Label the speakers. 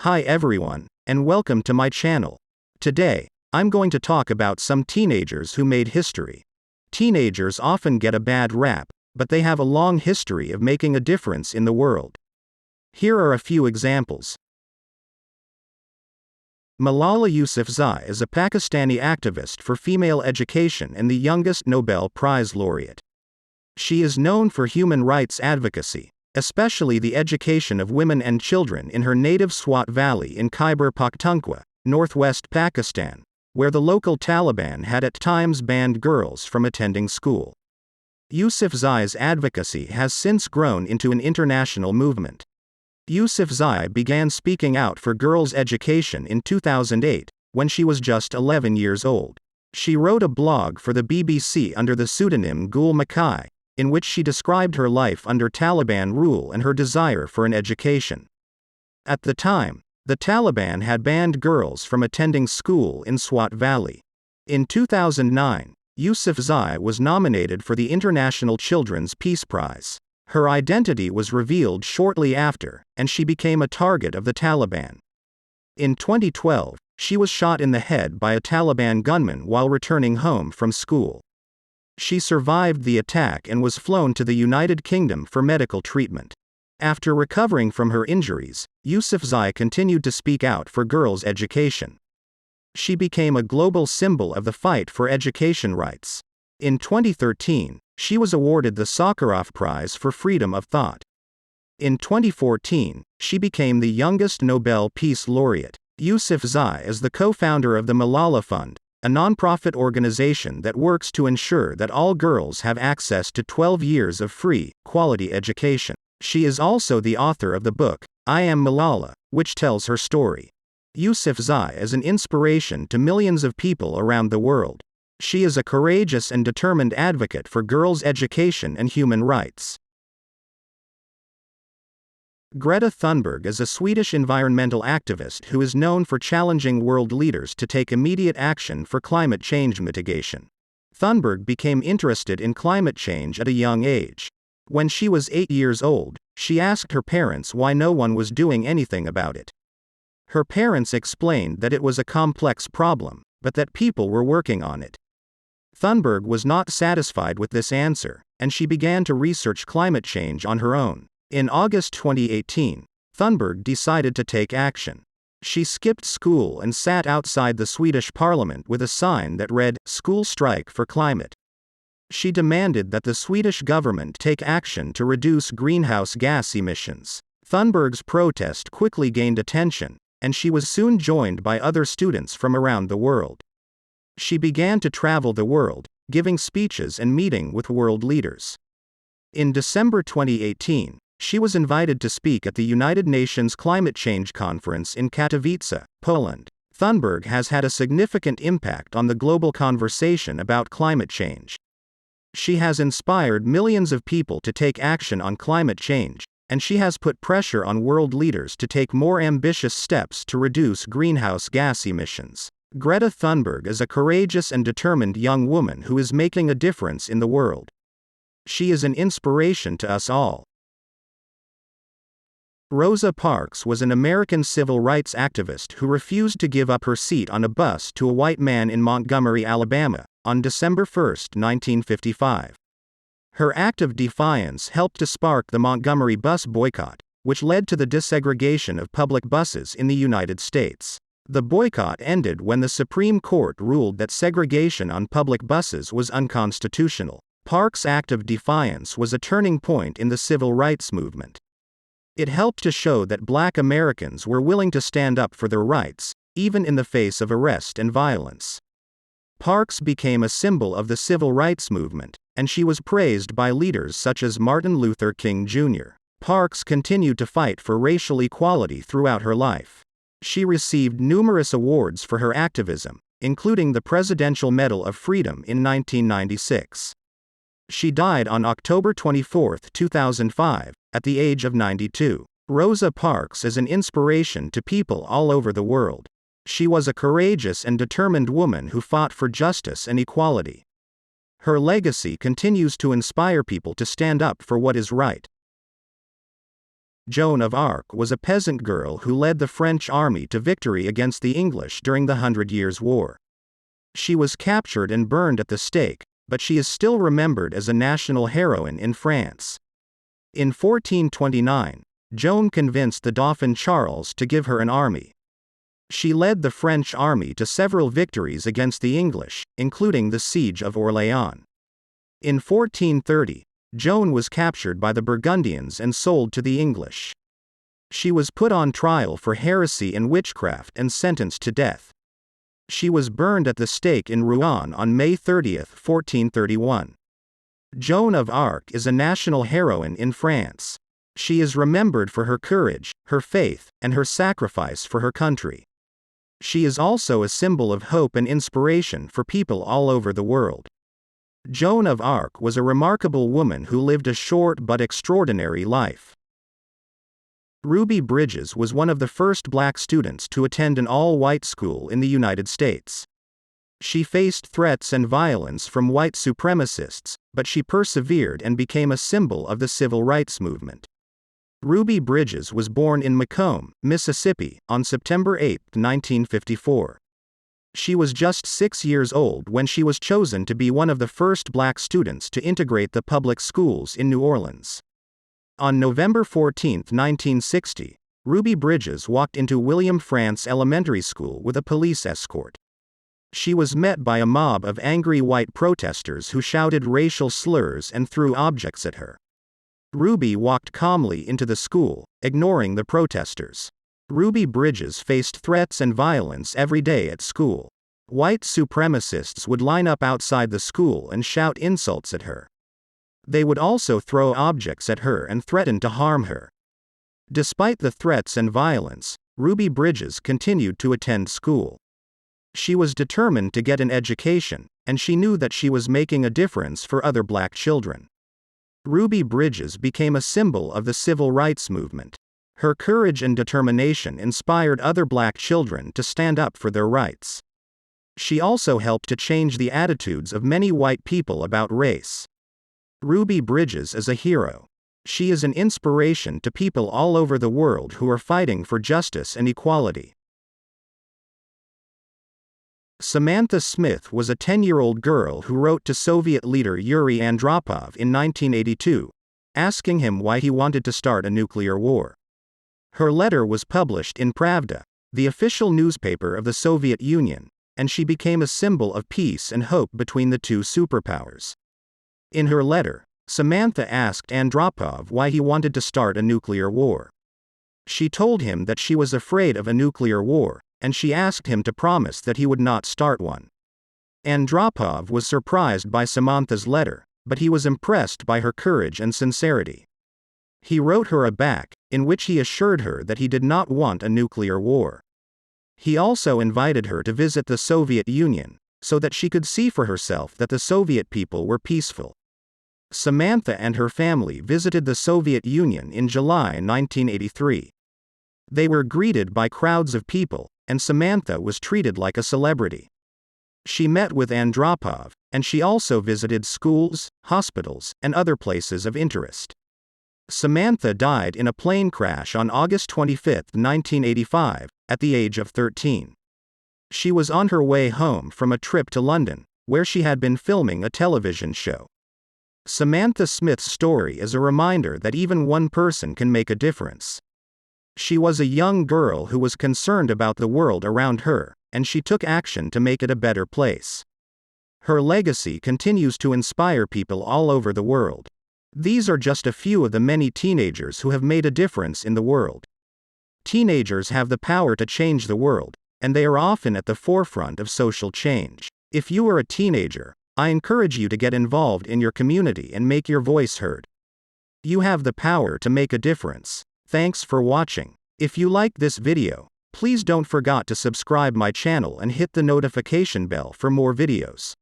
Speaker 1: Hi everyone, and welcome to my channel. Today, I'm going to talk about some teenagers who made history. Teenagers often get a bad rap, but they have a long history of making a difference in the world. Here are a few examples. Malala Yousafzai is a Pakistani activist for female education and the youngest Nobel Prize laureate. She is known for human rights advocacy, especially the education of women and children in her native Swat Valley in Khyber Pakhtunkhwa, northwest Pakistan, where the local Taliban had at times banned girls from attending school. Yousafzai's advocacy has since grown into an international movement. Yousafzai began speaking out for girls' education in 2008, when she was just 11 years old. She wrote a blog for the BBC under the pseudonym Gul Makai, in which she described her life under Taliban rule and her desire for an education. At the time, the Taliban had banned girls from attending school in Swat Valley. In 2009, Yousafzai was nominated for the International Children's Peace Prize. Her identity was revealed shortly after, and she became a target of the Taliban. In 2012, she was shot in the head by a Taliban gunman while returning home from school. She survived the attack and was flown to the United Kingdom for medical treatment. After recovering from her injuries, Yousafzai continued to speak out for girls' education. She became a global symbol of the fight for education rights. In 2013, she was awarded the Sakharov Prize for Freedom of Thought. In 2014, she became the youngest Nobel Peace Laureate. Yousafzai is the co-founder of the Malala Fund, a non-profit organization that works to ensure that all girls have access to 12 years of free, quality education. She is also the author of the book, I Am Malala, which tells her story. Yousafzai is an inspiration to millions of people around the world. She is a courageous and determined advocate for girls' education and human rights. Greta Thunberg is a Swedish environmental activist who is known for challenging world leaders to take immediate action for climate change mitigation. Thunberg became interested in climate change at a young age. When she was 8 years old, she asked her parents why no one was doing anything about it. Her parents explained that it was a complex problem, but that people were working on it. Thunberg was not satisfied with this answer, and she began to research climate change on her own. In August 2018, Thunberg decided to take action. She skipped school and sat outside the Swedish parliament with a sign that read, "School Strike for Climate." She demanded that the Swedish government take action to reduce greenhouse gas emissions. Thunberg's protest quickly gained attention, and she was soon joined by other students from around the world. She began to travel the world, giving speeches and meeting with world leaders. In December 2018, she was invited to speak at the United Nations Climate Change Conference in Katowice, Poland. Thunberg has had a significant impact on the global conversation about climate change. She has inspired millions of people to take action on climate change, and she has put pressure on world leaders to take more ambitious steps to reduce greenhouse gas emissions. Greta Thunberg is a courageous and determined young woman who is making a difference in the world. She is an inspiration to us all. Rosa Parks was an American civil rights activist who refused to give up her seat on a bus to a white man in Montgomery, Alabama, on December 1, 1955. Her act of defiance helped to spark the Montgomery bus boycott, which led to the desegregation of public buses in the United States. The boycott ended when the Supreme Court ruled that segregation on public buses was unconstitutional. Parks' act of defiance was a turning point in the civil rights movement. It helped to show that Black Americans were willing to stand up for their rights, even in the face of arrest and violence. Parks became a symbol of the civil rights movement, and she was praised by leaders such as Martin Luther King Jr. Parks continued to fight for racial equality throughout her life. She received numerous awards for her activism, including the Presidential Medal of Freedom in 1996. She died on October 24, 2005, at the age of 92. Rosa Parks is an inspiration to people all over the world. She was a courageous and determined woman who fought for justice and equality. Her legacy continues to inspire people to stand up for what is right. Joan of Arc was a peasant girl who led the French army to victory against the English during the 100 Years' War. She was captured and burned at the stake, but she is still remembered as a national heroine in France. In 1429, Joan convinced the Dauphin Charles to give her an army. She led the French army to several victories against the English, including the Siege of Orléans. In 1430, Joan was captured by the Burgundians and sold to the English. She was put on trial for heresy and witchcraft and sentenced to death. She was burned at the stake in Rouen on May 30, 1431. Joan of Arc is a national heroine in France. She is remembered for her courage, her faith, and her sacrifice for her country. She is also a symbol of hope and inspiration for people all over the world. Joan of Arc was a remarkable woman who lived a short but extraordinary life. Ruby Bridges was one of the first black students to attend an all-white school in the United States. She faced threats and violence from white supremacists, but she persevered and became a symbol of the civil rights movement. Ruby Bridges was born in Macomb, Mississippi, on September 8, 1954. She was just 6 years old when she was chosen to be one of the first black students to integrate the public schools in New Orleans. On November 14, 1960, Ruby Bridges walked into William Frantz Elementary School with a police escort. She was met by a mob of angry white protesters who shouted racial slurs and threw objects at her. Ruby walked calmly into the school, ignoring the protesters. Ruby Bridges faced threats and violence every day at school. White supremacists would line up outside the school and shout insults at her. They would also throw objects at her and threaten to harm her. Despite the threats and violence, Ruby Bridges continued to attend school. She was determined to get an education, and she knew that she was making a difference for other black children. Ruby Bridges became a symbol of the civil rights movement. Her courage and determination inspired other black children to stand up for their rights. She also helped to change the attitudes of many white people about race. Ruby Bridges is a hero. She is an inspiration to people all over the world who are fighting for justice and equality. Samantha Smith was a 10-year-old girl who wrote to Soviet leader Yuri Andropov in 1982, asking him why he wanted to start a nuclear war. Her letter was published in Pravda, the official newspaper of the Soviet Union, and she became a symbol of peace and hope between the two superpowers. In her letter, Samantha asked Andropov why he wanted to start a nuclear war. She told him that she was afraid of a nuclear war, and she asked him to promise that he would not start one. Andropov was surprised by Samantha's letter, but he was impressed by her courage and sincerity. He wrote her back, in which he assured her that he did not want a nuclear war. He also invited her to visit the Soviet Union, so that she could see for herself that the Soviet people were peaceful. Samantha and her family visited the Soviet Union in July 1983. They were greeted by crowds of people, and Samantha was treated like a celebrity. She met with Andropov, and she also visited schools, hospitals, and other places of interest. Samantha died in a plane crash on August 25, 1985, at the age of 13. She was on her way home from a trip to London, where she had been filming a television show. Samantha Smith's story is a reminder that even one person can make a difference. She was a young girl who was concerned about the world around her, and she took action to make it a better place. Her legacy continues to inspire people all over the world. These are just a few of the many teenagers who have made a difference in the world. Teenagers have the power to change the world, and they are often at the forefront of social change. If you are a teenager, I encourage you to get involved in your community and make your voice heard. You have the power to make a difference. Thanks for watching. If you liked this video, please don't forget to subscribe my channel and hit the notification bell for more videos.